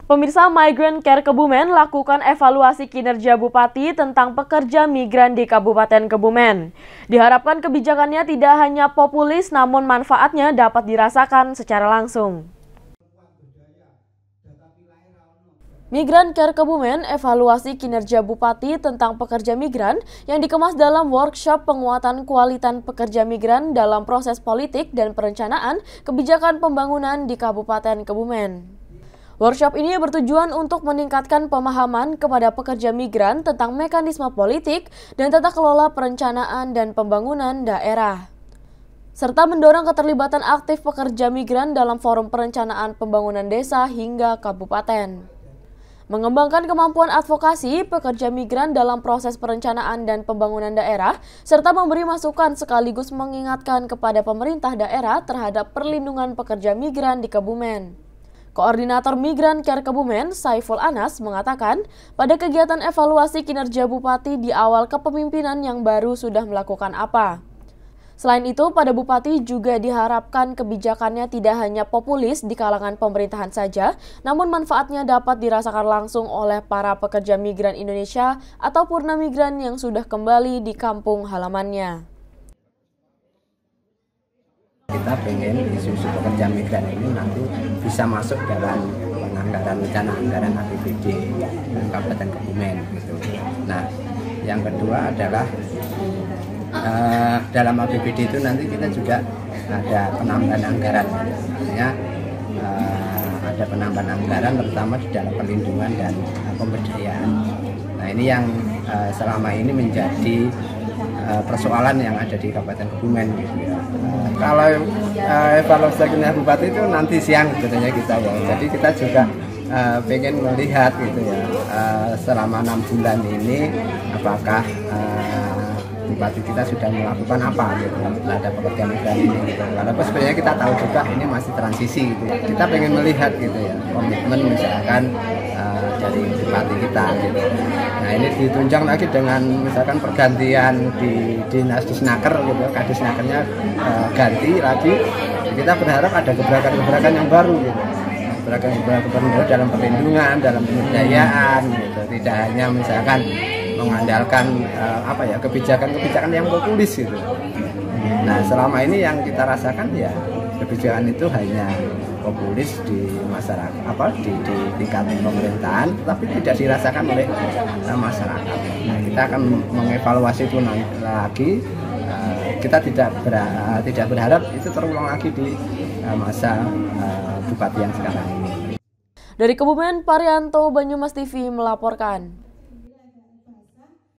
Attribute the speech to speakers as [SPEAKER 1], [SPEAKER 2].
[SPEAKER 1] Pemirsa, Migrant Care Kebumen lakukan evaluasi kinerja Bupati tentang pekerja migran di Kabupaten Kebumen. Diharapkan kebijakannya tidak hanya populis, namun manfaatnya dapat dirasakan secara langsung. Migrant Care Kebumen evaluasi kinerja Bupati tentang pekerja migran yang dikemas dalam workshop penguatan kualitas pekerja migran dalam proses politik dan perencanaan kebijakan pembangunan di Kabupaten Kebumen. Workshop ini bertujuan untuk meningkatkan pemahaman kepada pekerja migran tentang mekanisme politik dan tata kelola perencanaan dan pembangunan daerah, serta mendorong keterlibatan aktif pekerja migran dalam forum perencanaan pembangunan desa hingga kabupaten. Mengembangkan kemampuan advokasi pekerja migran dalam proses perencanaan dan pembangunan daerah, serta memberi masukan sekaligus mengingatkan kepada pemerintah daerah terhadap perlindungan pekerja migran di Kebumen. Koordinator Migrant Care Kebumen, Saiful Anas, mengatakan pada kegiatan evaluasi kinerja Bupati di awal kepemimpinan yang baru sudah melakukan apa. Selain itu, pada Bupati juga diharapkan kebijakannya tidak hanya populis di kalangan pemerintahan saja, namun manfaatnya dapat dirasakan langsung oleh para pekerja migran Indonesia atau purna migran yang sudah kembali di kampung halamannya.
[SPEAKER 2] Kita pengen isu-isu pekerja migran ini nanti bisa masuk dalam penganggaran rencana anggaran APBD Kabupaten Kebumen gitu. Nah, yang kedua adalah dalam APBD itu nanti kita juga ada penambahan anggaran, artinya ada penambahan anggaran terutama di dalam perlindungan dan pemberdayaan. Nah, ini yang selama ini menjadi persoalan yang ada di Kabupaten Kebumen gitu ya. Kalau evaluasi kinerja Bupati itu nanti siang sebetulnya kita ya. Jadi kita juga pengen melihat gitu ya selama 6 bulan ini apakah Bupati kita sudah melakukan apa gitu terhadap pekerja migran ini gitu. Walaupun sebenarnya kita tahu juga ini masih transisi gitu. Kita pengen melihat gitu ya komitmen misalkan dari Bupati kita gitu. Nah, ini ditunjang lagi dengan misalkan pergantian di Dinas Disnaker gitu, Kadisnakernya ganti lagi. Kita berharap ada gebrakan-gebrakan yang baru gitu. Gebrakan-gebrakan baru dalam perlindungan, dalam pemberdayaan gitu. Tidak hanya misalkan mengandalkan kebijakan-kebijakan yang populis gitu. Nah, selama ini yang kita rasakan ya kebijakan itu hanya populis di masyarakat, di tingkat pemerintahan, tapi tidak dirasakan oleh masyarakat. Nah, kita akan mengevaluasi itu lagi. Kita tidak berharap itu terulang lagi di masa Bupati yang sekarang ini.
[SPEAKER 1] Dari Kebumen, Parianto, Banyumas TV melaporkan.